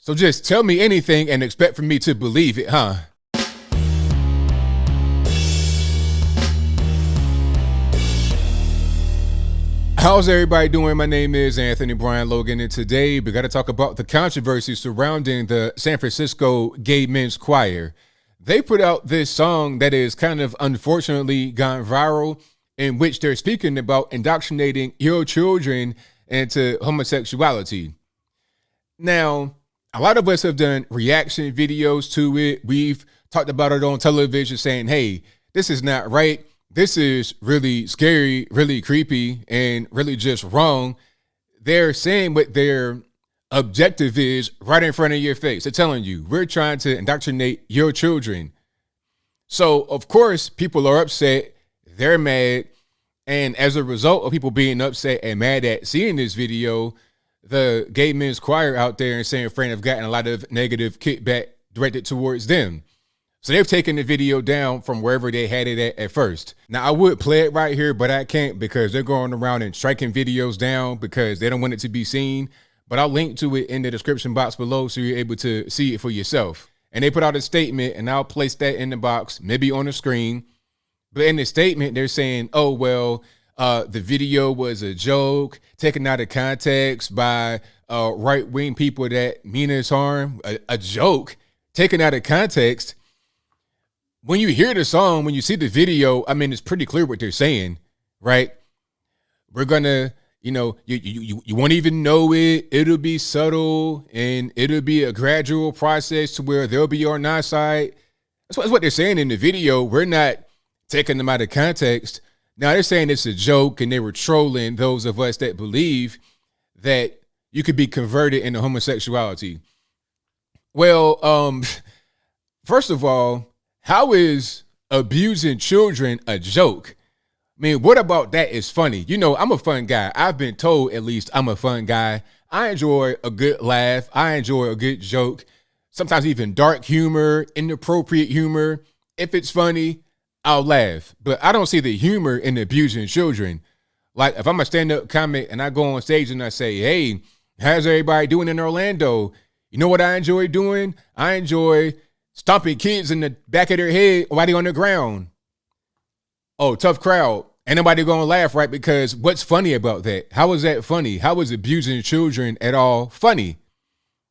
So just tell me anything and expect for me to believe it, huh? How's everybody doing? My name is Anthony Brian Logan, and today we got to talk about the controversy surrounding the San Francisco Gay Men's Choir. They put out this song that is kind of unfortunately gone viral, in which they're speaking about indoctrinating your children into homosexuality. Now, a lot of us have done reaction videos to it. We've talked about it on television saying, hey, this is not right. This is really scary, really creepy, and really just wrong. They're saying what their objective is right in front of your face. They're telling you, we're trying to indoctrinate your children. So, of course, people are upset. They're mad. And as a result of people being upset and mad at seeing this video, the Gay Men's Choir out there in San Fran have gotten a lot of negative kickback directed towards them. So they've taken the video down from wherever they had it at first. Now, I would play it right here, but I can't because they're going around and striking videos down because they don't want it to be seen. But I'll link to it in the description box below so you're able to see it for yourself. And they put out a statement, and I'll place that in the box, maybe on the screen. But in the statement, they're saying, oh, well, the video was a joke, taken out of context by right-wing people that mean us harm. A joke taken out of context. When you hear the song, when you see the video, I mean, it's pretty clear what they're saying, right? We're gonna, you won't even know it. It'll be subtle and it'll be a gradual process to where they'll be on our side. That's what they're saying in the video. We're not taking them out of context. Now they're saying it's a joke and they were trolling those of us that believe that you could be converted into homosexuality. Well, first of all, how is abusing children a joke? I mean, what about that is funny? I'm a fun guy. I've been told, at least, I'm a fun guy. I enjoy a good laugh. I enjoy a good joke. Sometimes even dark humor, inappropriate humor. If it's funny, I'll laugh. But I don't see the humor in abusing children. Like, if I'm a stand-up comic and I go on stage and I say, hey, how's everybody doing in Orlando? You know what I enjoy doing? I enjoy stomping kids in the back of their head while they're on the ground. Oh, tough crowd. Ain't nobody gonna laugh, right? Because what's funny about that? How is that funny? How is abusing children at all funny?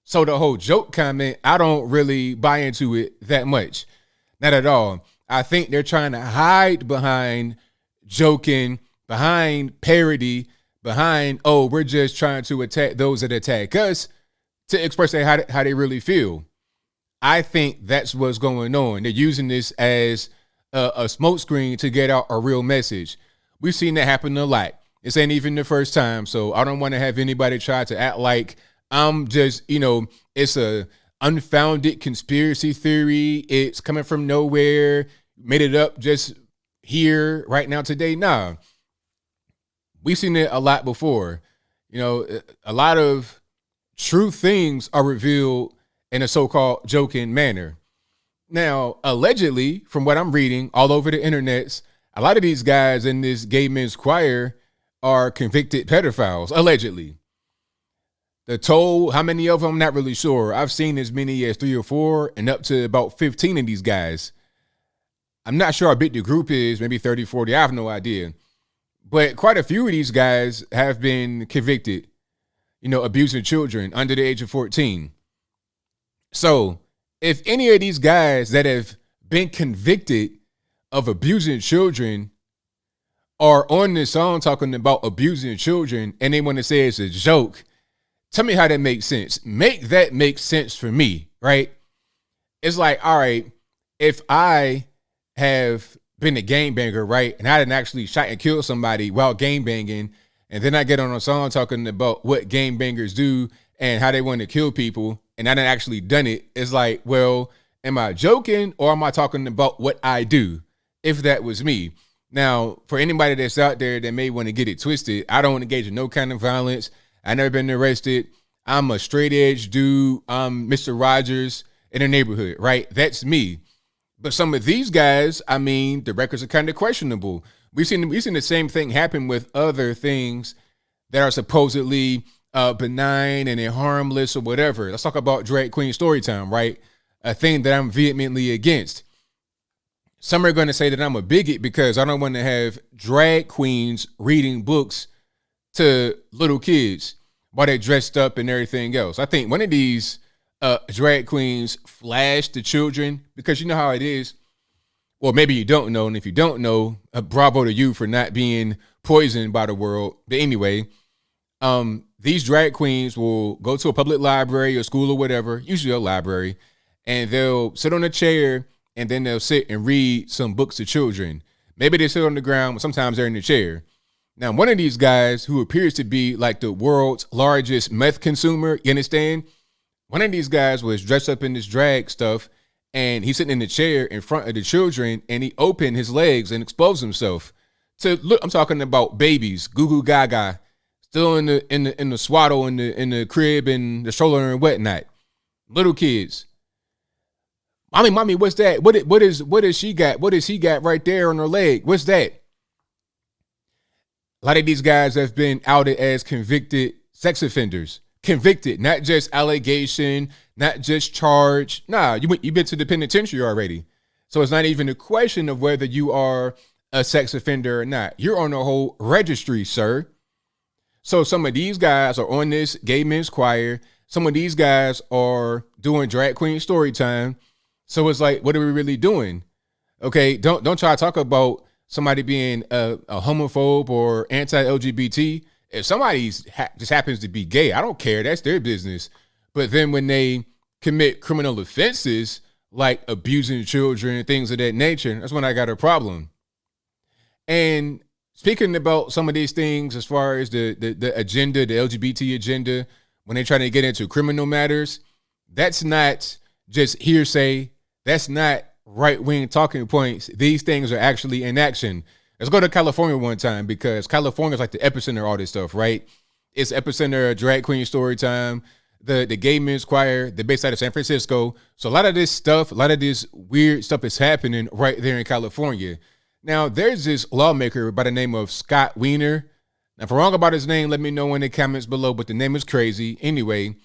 So the whole joke comment, I don't really buy into it that much. Not at all. I think they're trying to hide behind joking, behind parody, behind, oh, we're just trying to attack those that attack us to express how they really feel. I think that's what's going on. They're using this as a smokescreen to get out a real message. We've seen that happen a lot. This ain't even the first time, so I don't want to have anybody try to act like I'm just, it's a unfounded conspiracy theory. It's coming from nowhere. Made it up just here, right now, today. Nah, we've seen it a lot before. A lot of true things are revealed in a so-called joking manner. Now, allegedly, from what I'm reading all over the internets, a lot of these guys in this Gay Men's Choir are convicted pedophiles, allegedly. The toll, how many of them, I'm not really sure. I've seen as many as 3 or 4 and up to about 15 of these guys. I'm not sure how big the group is, maybe 30, 40, I have no idea. But quite a few of these guys have been convicted, abusing children under the age of 14. So if any of these guys that have been convicted of abusing children are on this song talking about abusing children and they want to say it's a joke, tell me how that makes sense. Make that make sense for me, right? It's like, all right, if I have been a gangbanger, right, and I didn't actually shot and kill somebody while gangbanging, and then I get on a song talking about what gangbangers do and how they want to kill people, and I didn't actually done it, it's like, well, am I joking or am I talking about what I do if that was me? Now, for anybody that's out there that may want to get it twisted, I don't engage in no kind of violence. I've never been arrested. I'm a straight edge dude. I'm Mr. Rogers in the neighborhood, right? That's me. But some of these guys, I mean, the records are kind of questionable. We've seen the same thing happen with other things that are supposedly benign and they're harmless or whatever. Let's talk about drag queen story time, right? A thing that I'm vehemently against. Some are going to say that I'm a bigot because I don't want to have drag queens reading books to little kids while they're dressed up and everything else. I think one of these drag queens flashed the children because you know how it is. Or maybe you don't know. And if you don't know, bravo to you for not being poisoned by the world. But anyway, these drag queens will go to a public library or school or whatever, usually a library, and they'll sit on a chair and then they'll sit and read some books to children. Maybe they sit on the ground, but sometimes they're in the chair. Now, one of these guys who appears to be like the world's largest meth consumer, you understand? One of these guys was dressed up in this drag stuff, and he's sitting in the chair in front of the children, and he opened his legs and exposed himself to look. I'm talking about babies, goo goo gaga, still in the swaddle in the crib and the stroller and whatnot. Little kids. Mommy, what's that? What is she got? What does he got right there on her leg? What's that? A lot of these guys have been outed as convicted sex offenders. Convicted, not just allegation, not just charge. Nah, you've been to the penitentiary already. So it's not even a question of whether you are a sex offender or not. You're on the whole registry, sir. So some of these guys are on this gay men's choir. Some of these guys are doing drag queen story time. So it's like, what are we really doing? Okay, don't try to talk about somebody being a homophobe or anti-LGBT. If somebody just happens to be gay, I don't care. That's their business. But then when they commit criminal offenses like abusing children and things of that nature, that's when I got a problem. And speaking about some of these things as far as the agenda, the LGBT agenda, when they're trying to get into criminal matters, that's not just hearsay. That's not right-wing talking points. These things are actually in action. Let's go to California one time because California is like the epicenter of all this stuff, right? It's epicenter of drag queen story time, the gay men's choir, they're based out of San Francisco. So a lot of this stuff, a lot of this weird stuff is happening right there in California. Now, there's this lawmaker by the name of Scott Wiener. Now, if I'm wrong about his name, let me know in the comments below, but the name is crazy. Anyway,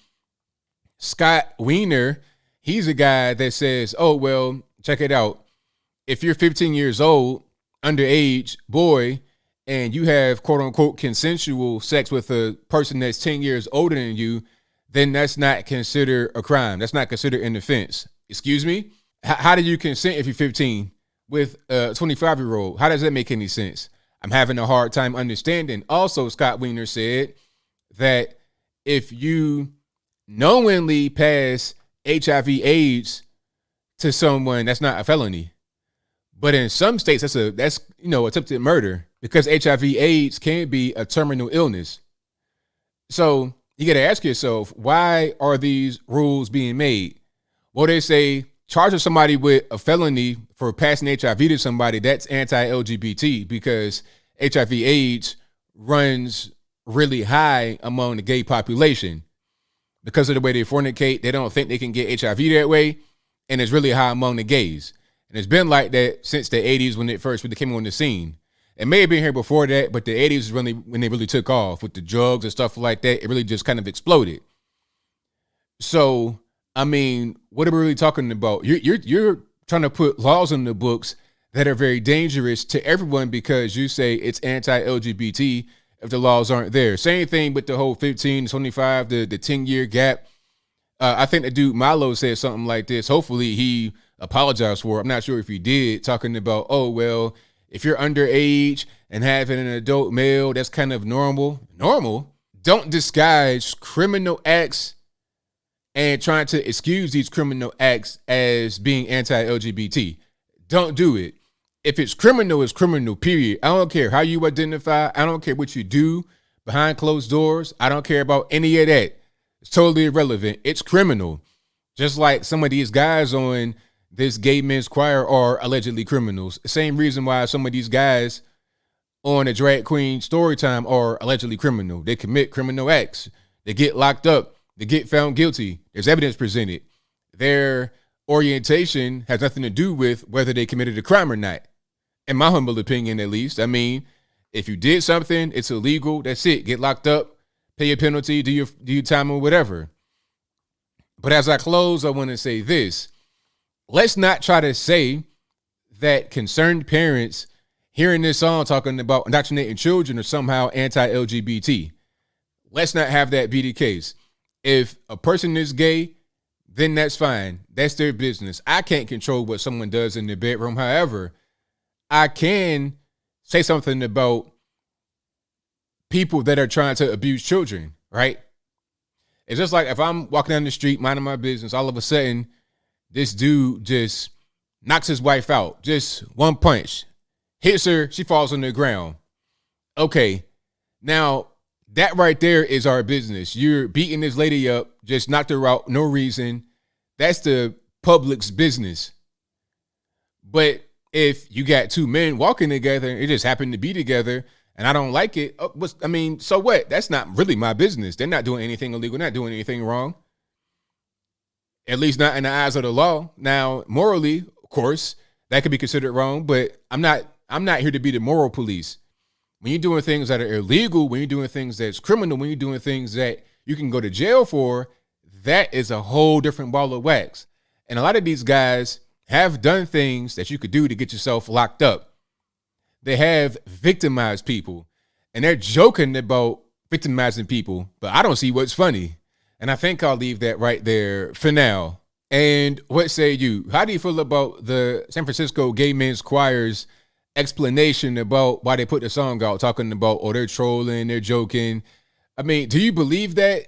Scott Wiener, he's a guy that says, oh, well, check it out. If you're 15 years old, underage boy, and you have quote unquote consensual sex with a person that's 10 years older than you, then that's not considered a crime. That's not considered an offense. Excuse me? How do you consent if you're 15 with a 25-year-old? How does that make any sense? I'm having a hard time understanding. Also, Scott Wiener said that if you knowingly pass HIV/AIDS to someone, that's not a felony. But in some states, that's attempted murder because HIV/AIDS can be a terminal illness. So you got to ask yourself, why are these rules being made? Well, they say charging somebody with a felony for passing HIV to somebody, that's anti-LGBT because HIV/AIDS runs really high among the gay population. Because of the way they fornicate, they don't think they can get HIV that way, and it's really high among the gays. And it's been like that since the 80s when it first really came on the scene. It may have been here before that, but the 80s is really when they really took off with the drugs and stuff like that. It really just kind of exploded. So, I mean, what are we really talking about? You're trying to put laws in the books that are very dangerous to everyone because you say it's anti-LGBT if the laws aren't there. Same thing with the whole 15, 25, the 10-year gap. I think the dude Milo said something like this. Hopefully he apologized for it. I'm not sure if he did, talking about, oh, well, if you're underage and having an adult male, that's kind of normal. Normal? Don't disguise criminal acts and trying to excuse these criminal acts as being anti-LGBT. Don't do it. If it's criminal, it's criminal, period. I don't care how you identify. I don't care what you do behind closed doors. I don't care about any of that. It's totally irrelevant. It's criminal. Just like some of these guys on this gay men's choir are allegedly criminals. Same reason why some of these guys on a drag queen story time are allegedly criminal. They commit criminal acts. They get locked up. They get found guilty. There's evidence presented. Their orientation has nothing to do with whether they committed a crime or not. In my humble opinion, at least. I mean, if you did something, it's illegal. That's it. Get locked up. pay your penalty, do your time or whatever. But as I close, I want to say this. Let's not try to say that concerned parents hearing this song talking about indoctrinating children are somehow anti-LGBT. Let's not have that be the case. If a person is gay, then that's fine. That's their business. I can't control what someone does in their bedroom. However, I can say something about people that are trying to abuse children, right? It's just like if I'm walking down the street, minding my business, all of a sudden, this dude just knocks his wife out. Just one punch. Hits her, she falls on the ground. Okay, now that right there is our business. You're beating this lady up, just knocked her out, no reason. That's the public's business. But if you got two men walking together, it just happened to be together, and I don't like it, so what? That's not really my business. They're not doing anything illegal, not doing anything wrong. At least not in the eyes of the law. Now, morally, of course, that could be considered wrong, but I'm not here to be the moral police. When you're doing things that are illegal, when you're doing things that's criminal, when you're doing things that you can go to jail for, that is a whole different ball of wax. And a lot of these guys have done things that you could do to get yourself locked up. They have victimized people, and they're joking about victimizing people, but I don't see what's funny. And I think I'll leave that right there for now. And what say you? How do you feel about the San Francisco Gay Men's Choir's explanation about why they put the song out, talking about, they're trolling, they're joking? I mean, do you believe that?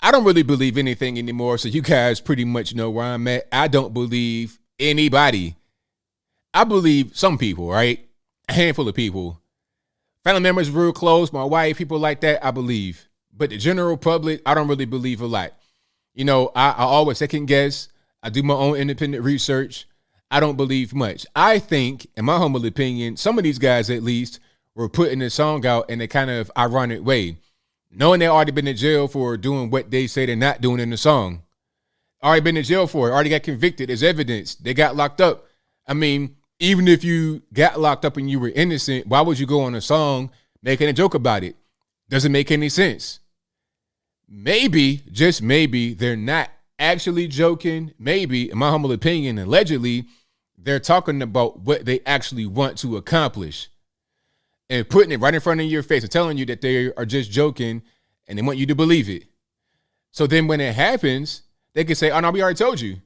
I don't really believe anything anymore, so you guys pretty much know where I'm at. I don't believe anybody. I believe some people, right? A handful of people. Family members real close, my wife, people like that, I believe. But the general public, I don't really believe a lot. You know, I always second guess. I do my own independent research. I don't believe much. I think, in my humble opinion, some of these guys at least were putting this song out in a kind of ironic way, knowing they already been in jail for doing what they say they're not doing in the song. Already been in jail for it, already got convicted as evidence. They got locked up. I mean, even if you got locked up and you were innocent, why would you go on a song making a joke about it? Doesn't make any sense. Maybe, just maybe, they're not actually joking. Maybe, in my humble opinion, allegedly, they're talking about what they actually want to accomplish and putting it right in front of your face and telling you that they are just joking and they want you to believe it. So then when it happens, they can say, oh, no, we already told you.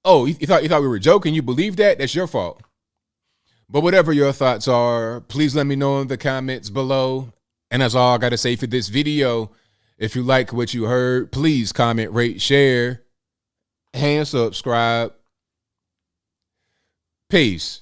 Oh, you thought we were joking? You believe that? That's your fault. But whatever your thoughts are, please let me know in the comments below. And that's all I got to say for this video. If you like what you heard, please comment, rate, share, and subscribe. Peace.